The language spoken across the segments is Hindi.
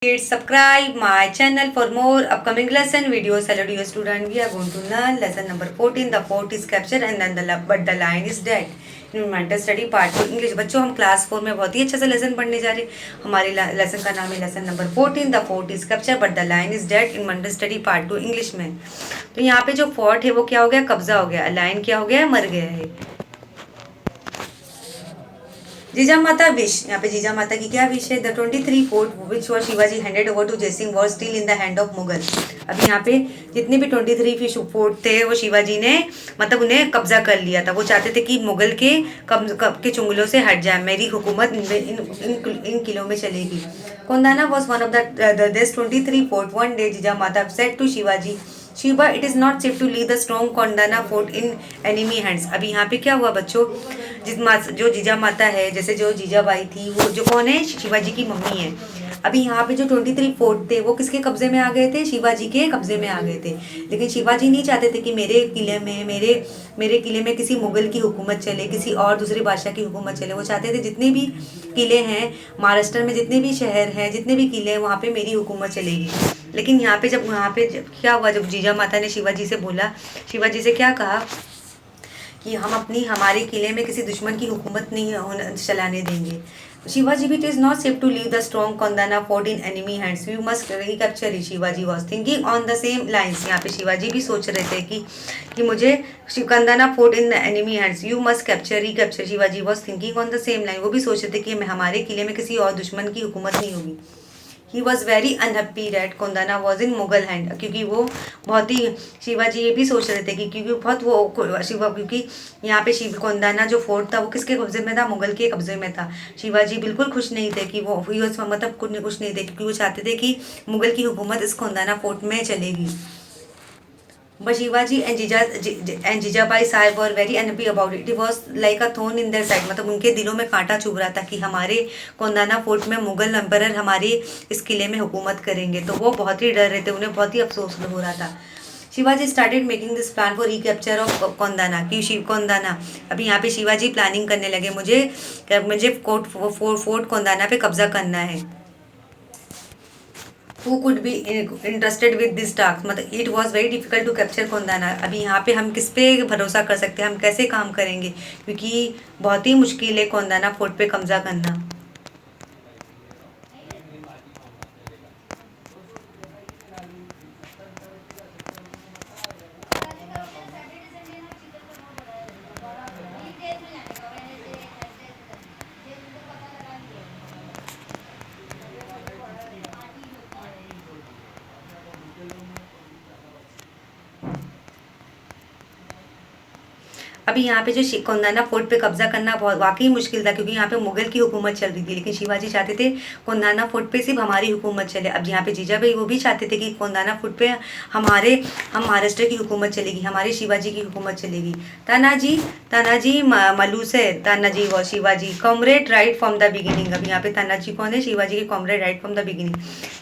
Please subscribe my channel for more upcoming lesson videos. Hello dear student, we are going to learn lesson number 14. The fort is captured and then but the lion is dead. Environmental study part 2 English. बच्चों हम क्लास 4 में बहुत ही अच्छा सा लेसन पढ़ने जा रहे हैं। हमारे लेसन का नाम है lesson number 14 the fort is capture but the line is dead environmental study part 2 English में। तो यहाँ पे जो फोर्ट है वो क्या हो गया, कब्जा हो गया। लाइन क्या हो गया, मर गया है। जीजा माता विश, यहाँ पे जीजा माता की क्या विश है, the 23 fort which was Shivaji handed over to Jaisingh was still in the hand of Mughal. अब यहाँ पे जितने भी 23 फोर्ट थे वो शिवाजी ने मतलब उन्हें कब्जा कर लिया था। वो चाहते थे कि मुगल के चुंगलों से हट जाए, मेरी हुकूमत इन किलों में चलेगी। Kondana was one of the 23 fort. One day Jija Mata said to Shivaji, Shiva it is not safe to leave the strong Kondana fort in enemy hands. अभी यहाँ पे क्या हुआ बच्चों, जो जीजा माता है, जैसे जो जीजाबाई थी, वो जो कौन है, शिवाजी की मम्मी है। अभी यहाँ पे जो 23 फोर्ट थे वो किसके कब्जे में आ गए थे, शिवाजी के कब्जे में आ गए थे। लेकिन शिवाजी नहीं चाहते थे कि मेरे किले में किसी मुगल की हुकूमत चले, किसी और दूसरे बादशाह की हुकूमत चले। वो चाहते थे जितने भी किले हैं महाराष्ट्र में, जितने भी शहर हैं, जितने भी किले हैं, वहाँ पे मेरी हुकूमत चलेगी। लेकिन यहाँ पे जब क्या हुआ, जब जीजा माता ने शिवाजी से बोला, शिवाजी से क्या कहा कि हम हमारे किले में किसी दुश्मन की हुकूमत नहीं चलाने देंगे। शिवाजी भी, it is not safe to leave the strong Kondana fort in enemy hands, we must recapture it. Shivaji was thinking on the same lines. यहाँ पे शिवाजी भी सोच रहे थे कि मुझे Kondana fort in enemy hands, you must recapture. Shivaji was thinking on the same line. वो भी सोच रहे थे कि हमारे किले में किसी और दुश्मन की हुकूमत नहीं होगी। ही was very unhappy that Kondana was in Mughal hand, क्योंकि वो बहुत ही, शिवाजी ये भी सोच रहे थे कि क्योंकि यहाँ पे कोंडाना जो फोर्ट था वो किसके कब्जे में था, मुगल के कब्जे में था। शिवाजी बिल्कुल खुश नहीं थे कि वो मतलब खुश नहीं थे, क्योंकि वो चाहते थे कि मुगल की हुकूमत इस कोंडाना फोर्ट में चलेगी। But Shivaji and Jijabai Sahib were very unhappy about it. It was like a thorn in their side. मतलब उनके दिलों में कांटा चुभ रहा था कि हमारे कोंडाना फोर्ट में मुगल एम्परर हमारे इस किले में हुकूमत करेंगे। तो वो बहुत ही डर रहे थे, उन्हें बहुत ही अफसोस हो रहा था। Shivaji started making this plan for recapture of Kondana, कि कोंडाना, अभी यहाँ पे शिवाजी प्लानिंग करने लगे, मुझे फोर्ट कोंडाना पे कब्जा करना है। Who could be interested with this task, मतलब it was very difficult to capture Kondana. अभी यहाँ पे हम किस पे भरोसा कर सकते हैं, हम कैसे काम करेंगे, क्योंकि बहुत ही मुश्किल है कोंडाना फोर्ट पे कब्जा करना। अभी यहाँ पे जो कोंडाना फोर्ट पे कब्जा करना बहुत वाकई मुश्किल था, क्योंकि यहाँ पे मुगल की हुकूमत चल रही थी। लेकिन शिवाजी चाहते थे कोंडाना फोर्ट पे सिर्फ हमारी हुकूमत चले। अब यहाँ पे जीजाबाई वो भी चाहते थे कि कोंडाना फोर्ट पे हम महाराष्ट्र की हुकूमत चलेगी, हमारे शिवाजी की हुकूमत चलेगी। तानाजी मलूसे, तानाजी व Shivaji comrade right from the beginning. अब यहाँ पे तानाजी कौन है, शिवाजी के comrade right from the beginning.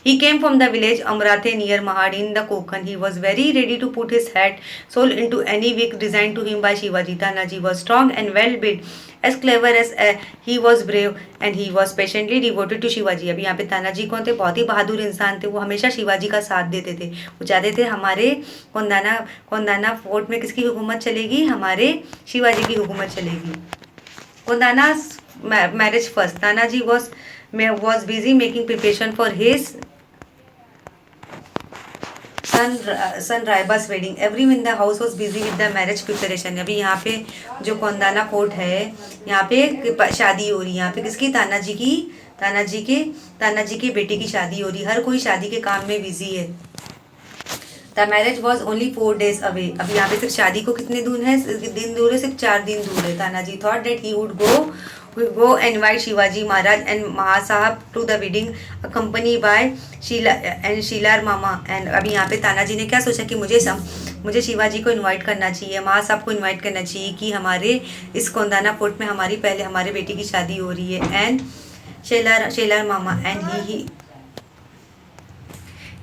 He came from the village Amrathe near Mahad in the Konkan. He was very ready to put his heart soul into any week design to him by Shivaji. Tanaji was strong and well built, as clever as he was brave, and he was patiently devoted to Shivaji। अभी यहाँ पे तानाजी कौन थे, बहुत ही बहादुर इंसान थे। वो हमेशा शिवाजी का साथ देते थे। वो चाहते थे हमारे कोंडाना फोर्ट में किसकी हुकूमत चलेगी, हमारे शिवाजी की हुकूमत चलेगी। Kondana marriage first, Tanaji was busy making preparation for his son Rayba's wedding. Everyone in the house was busy with the marriage preparation. अभी यहाँ पे जो कोंडाना फोर्ट है, यहाँ पे शादी हो रही है। यहाँ पे किसकी, तानाजी के बेटे की शादी हो रही है। हर कोई शादी के काम में बिजी है। The marriage was only 4 days away. अब यहाँ पे सिर्फ शादी को कितने दिन दूर है, सिर्फ 4 दिन दूर है। Tanaji thought that he would go and invite Shivaji Maharaj and Mahasahab to the wedding accompanied by Sheelar Mama। and अभी यहाँ पे तानाजी ने क्या सोचा कि मुझे शिवाजी को इनवाइट करना चाहिए, महासाहब को इनवाइट करना चाहिए कि हमारे इस कोंडाना फोर्ट में हमारे बेटी की शादी हो रही है। And Shelar mama and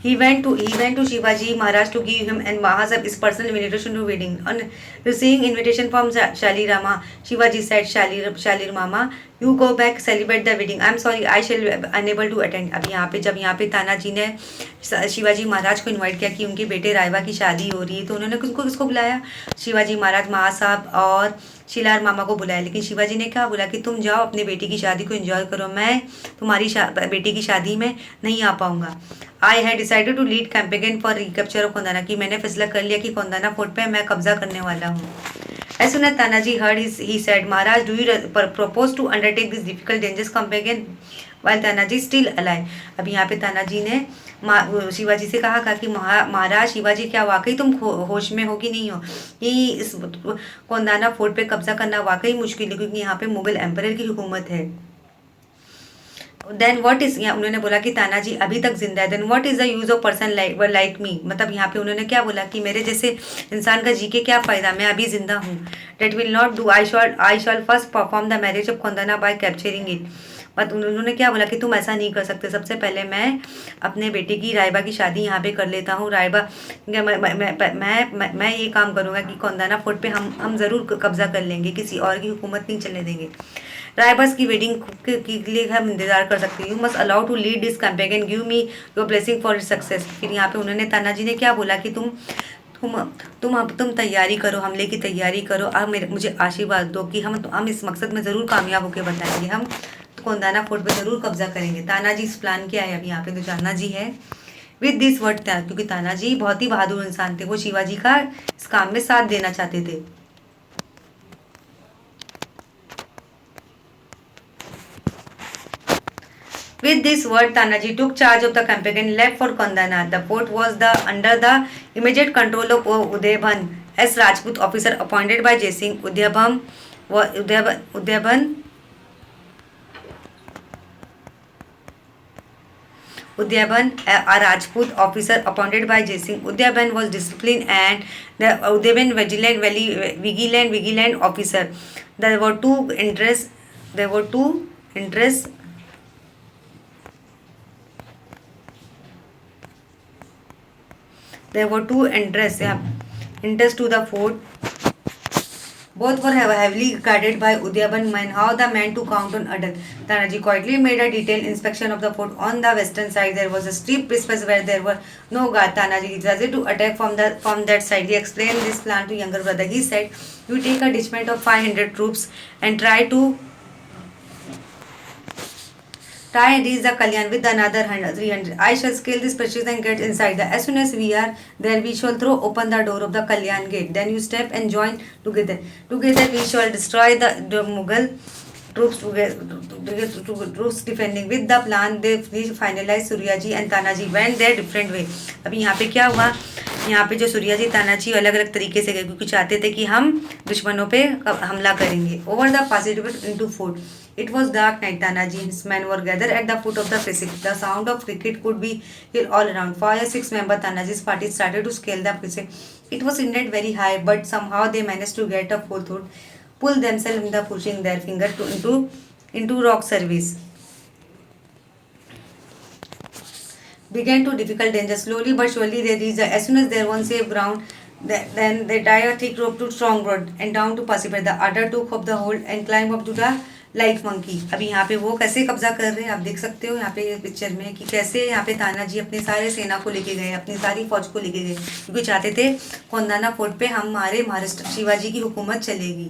He went to Shivaji Maharaj to give him and Mahasab his personal invitation to wedding. On receiving invitation from Shalirama, Shivaji said, Shalir Mama, you go back, celebrate the wedding. I'm sorry, I shall be unable to attend. अब यहाँ पे जब यहाँ पे तानाजी ने शिवाजी महाराज को इनवाइट किया कि उनके बेटे रायबा की शादी हो रही है, तो उन्होंने किसको बुलाया? शिवाजी महाराज, महासाब और शिलार मामा को बुलाया। लेकिन शिवाजी ने क्या बोला कि तुम जाओ अपने बेटी की शादी को एंजॉय करो, मैं तुम्हारी बेटी की शादी में नहीं आ पाऊंगा। I had decided to lead campaign for recapture of Kondana, कि मैंने फैसला कर लिया कि कोंडाना फोर्ट पे मैं कब्जा करने वाला हूँ। As soon as Tanaji heard he said, Maharaj, do you propose to undertake this difficult dangerous campaign while Tanaji still alive? अभी यहाँ पे तानाजी ने शिवाजी से कहा कि महाराज शिवाजी, क्या वाकई तुम होश में हो कि नहीं हो? कि इस कोंडाना फोर्ट पे कब्जा करना वाकई मुश्किल है, क्योंकि यहाँ पे मुगल एम्परर की हुकूमत है। देन व्हाट इज, उन्होंने बोला कि तानाजी अभी तक जिंदा है। Then what is the use of person like me, मतलब यहाँ पे उन्होंने क्या बोला कि मेरे जैसे इंसान का जी के क्या फायदा, मैं अभी जिंदा हूँ। That will not do, I shall first perform the marriage of Kondana by capturing it. But उन्होंने क्या बोला कि तुम ऐसा नहीं कर सकते, सबसे पहले मैं अपने बेटे की रायबा की शादी यहाँ पे कर लेता हूँ। रायबा मैं ये काम करूँगा कि कोंडाना फोर्ट पे हम ज़रूर कब्जा कर लेंगे, किसी और की हुकूमत नहीं चलने देंगे। रायबस की वेडिंग के लिए हम इंतजार कर सकते हैं। You must allow to lead this campaign and give me your blessing for success. फिर यहाँ पे उन्होंने तानाजी ने क्या बोला कि तुम तैयारी करो, हमले की तैयारी करो, अब मुझे आशीर्वाद दो कि हम इस मकसद में ज़रूर कामयाब होकर बताएंगे, हम कोंडाना फोर्ट पे ज़रूर कब्जा करेंगे। तानाजी इस प्लान क्या है, अब यहाँ पे तो तानाजी है विद दिस वर्ड, क्योंकि तानाजी बहुत ही बहादुर इंसान थे, वो शिवाजी का इस काम में साथ देना चाहते थे। With this word, Tanaji took charge of the campaign and left for Kondana. The fort was under the immediate control of Udaybhan as Rajput officer appointed by Jai Singh. Udaybhan, a Rajput officer appointed by Jai Singh. Udaybhan was disciplined and the Udaybhan vigilant officer. There were two interests. There were two entrances to the fort. Both were heavily guarded by Udaybhan men. How the man to count on Adak? Tanaji quietly made a detailed inspection of the fort. On the western side, there was a steep precipice where there were no guards. Tanaji decided to attack from that side. He explained this plan to younger brother. He said, "You take a detachment of 500 troops and try and reach the Kalyan with another 300. I shall scale this precipice and get inside. As soon as we are there, we shall throw open the door of the Kalyan gate. Then you step and join together. Together we shall destroy the Mughal troops defending." With the plan, they finalized. Suryaji and Tanaji went their different way. अभी यहाँ पे क्या हुआ, यहाँ पे जो सूर्याजी तानाजी अलग अलग तरीके से गए, क्योंकि चाहते थे कि हम दुश्मनों पे हमला करेंगे। Over the precipice into fort. It was dark night. Tanaji and his men were gathered at the foot of the precipice. The sound of cricket could be heard all around. 5 or 6 members Tanaji's party started to scale the precipice. It was indeed very high, but somehow they managed to get a foothold, pull themselves in the pushing their finger into rock surface. Began to difficult danger. Slowly but surely they reached. As soon as they were on safe ground, then they tied a thick rope to strong rod and down to precipice. The other took up the hold and climbed up to the like monkey. अभी यहाँ पे वो कैसे कब्जा कर रहे हैं आप देख सकते हो यहाँ पे पिक्चर में कि कैसे यहाँ पे तानाजी अपने सारे सेना को लेके गए, अपनी सारी फौज को लेके गए, क्योंकि चाहते थे कोंडाना फोर्ट पे हमारे महाराष्ट्र शिवाजी की हुकूमत चलेगी.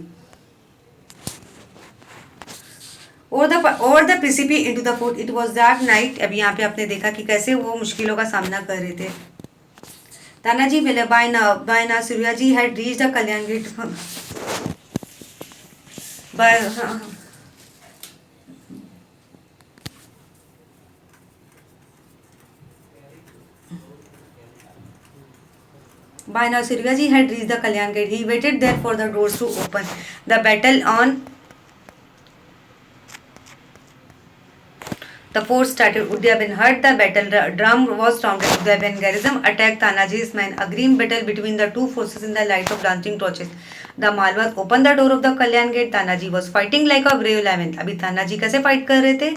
Over the precipice into the fort. It was that night. अभी यहाँ पे आपने देखा कि कैसे वो मुश्किलों का सामना कर रहे थे. Tanaji by now Suryaji had reached the Kalyan gate. By now, Suryaji had reached the Kalyan gate. He waited there for the doors to open. The battle on the fort started. Udaybhan heard the battle drum was sounded. Udaybhan garrison attacked Tanaji's men. A grim battle between the two forces in the light of dancing torches. The Malwas opened the door of the Kalyan gate. Tanaji was fighting like a brave lion. अभी तानाजी कैसे फाइट कर रहे थे?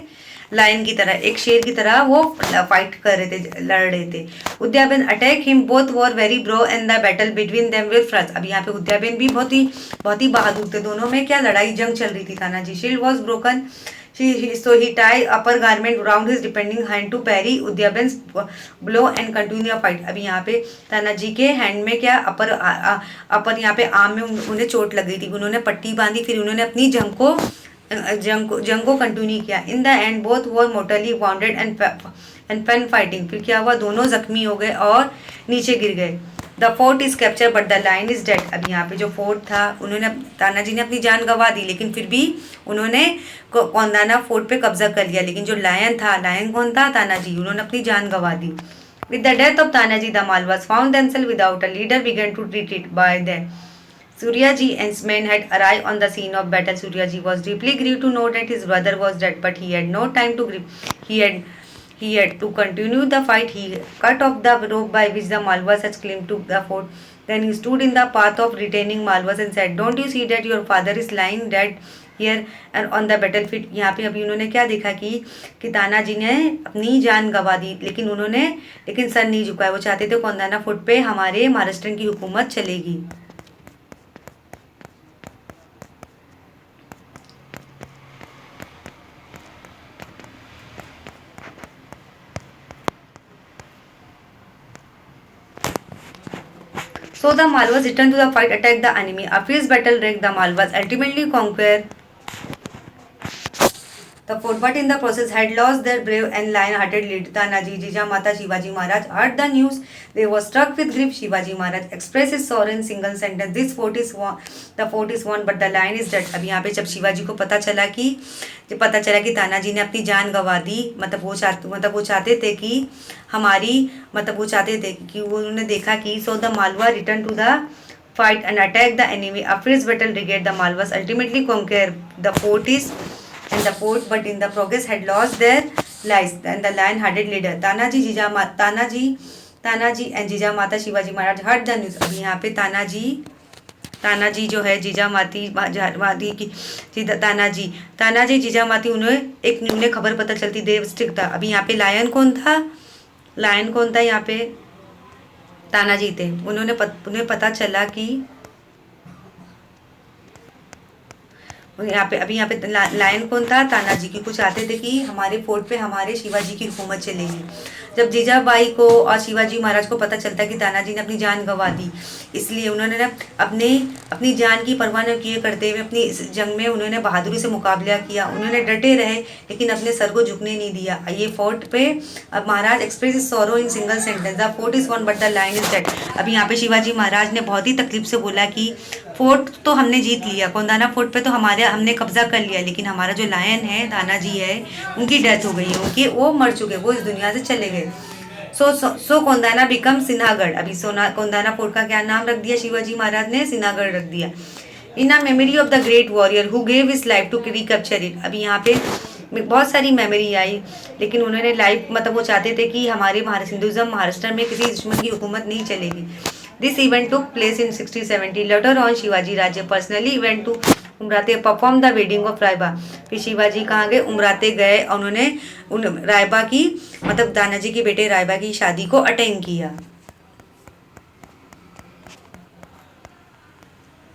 लायन की तरह, एक शेर की तरह वो फाइट कर रहे थे, लड़ रहे थे। Udaybhan attack him, both were very brave and the battle between them will front. अब यहाँ पे उद्याबेन भी बहुत ही बहादुर थे, दोनों में क्या लड़ाई जंग चल रही थी। Tanaji shield was broken, so he tied upper garment around his depending hand to parry Udyaban's blow and continue a fight। अभी यहाँ पे तानाजी के हैंड में क्या अपर यहाँ पे आर्म में उन्हें चोट लग गई थी, उन्होंने पट्टी बांधी, फिर उन्होंने अपनी जंग को कंटिन्यू किया। In the end both were mortally wounded and fell fighting. फिर क्या हुआ, दोनों जख्मी हो गए और नीचे गिर गए। The fort is capture but the lion is dead. अब यहाँ पे जो फोर्ट था, उन्होंने तानाजी ने अपनी जान गंवा दी, लेकिन फिर भी उन्होंने कोंडाना फोर्ट पे कब्जा कर लिया। लेकिन जो लायन था, लायन कौन था, तानाजी, उन्होंने अपनी जान गंवा दी। With the death of Tanaji the Malvas found themselves without a leader, began to retreat by them. Suryaji and his men had arrived on the scene of battle. Suryaji was deeply grieved to know that his brother was dead, but he had no time to grieve. He had to continue the fight. He cut off the rope by which the Malwas had climbed to the fort. Then he stood in the path of retaining Malwas and said, "Don't you see that your father is lying dead here and on the battlefield?" यहाँ पे अभी उन्होंने क्या देखा कि तानाजी ने अपनी जान गंवा दी, लेकिन सर नहीं झुकाया। वो चाहते थे कोंडाना फोर्ट पे हमारे महाराष्ट्र की हुकूमत चलेगी। So the Malwas returned to the fight, attacked the enemy. A fierce battle wrecked the Malwas, ultimately conquered the fort, but in the process had lost their brave and lion-hearted leader. Tanaji, Jijamata, Shivaji Maharaj heard the news. They were struck with grief. Shivaji Maharaj expressed his sorrow in single sentence: "This fort is won. The fort is won, but the lion is dead." अब यहाँ पे जब शिवाजी को पता चला कि तानाजी ने अपनी जान गंवा दी, वो चाहते थे कि उन्होंने देखा कि so the Malwa returned to the fight and attacked the enemy. A fierce battle regained the Malwas, ultimately conquered the fort, but in the progress had lost their lives and the lion-hearted leader. Tanaji and Jijamata Shivaji Maharaj heard the news। अभी यहाँ पे तानाजी जो है जीजामाती जीजामाती उन्हें खबर पता चलती, देवस्टिक था। अभी यहाँ पे लायन कौन था यहाँ पे, तानाजी थे। उन्हें पता चला कि यहाँ पे लायन कौन था, तानाजी की। कुछ चाहते थे कि हमारे फोर्ट पे हमारे शिवाजी की हुकूमत चलेगी। जब जीजाबाई को और शिवाजी महाराज को पता चलता कि तानाजी ने अपनी जान गंवा दी, इसलिए उन्होंने अपनी जान की परवाह न किए करते हुए अपनी इस जंग में उन्होंने बहादुरी से मुकाबला किया। उन्होंने डटे रहे, लेकिन अपने सर को झुकने नहीं दिया। ये फोर्ट पे अब Maharaj express is sorrow in single sentence: the fort is won but the lion is dead. अब यहाँ पे शिवाजी महाराज ने बहुत ही तकलीफ से बोला कि फोर्ट तो हमने जीत लिया, कोंडाना फोर्ट पे तो हमने कब्जा कर लिया, लेकिन हमारा जो लायन है, तानाजी है, उनकी डेथ हो गई, वो मर चुके, वो इस दुनिया से चले गए। सो कोंडाना बिकम सिन्हागढ़। अभी कोंडाना फोर्ट का क्या नाम रख दिया शिवाजी महाराज ने, सिन्हागढ़ रख दिया। In a memory of the great warrior who gave his life to recapture it. अभी यहाँ पे बहुत सारी मेमोरी आई, लेकिन उन्होंने लाइफ वो चाहते थे कि हमारे हिंदुज़म महाराष्ट्र में किसी दुश्मन की हुकूमत नहीं चलेगी। This event took place in 1670. Later on, Shivaji Raje personally went to Umrathe perform the wedding of Rayba. फिर शिवाजी कहाँ गए, उमराते गए, और उन्होंने रायबा की तानाजी के बेटे रायबा की शादी को अटेंड किया।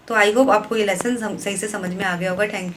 तो आई होप आपको ये लेसन सही से समझ में आ गया होगा। Thank you.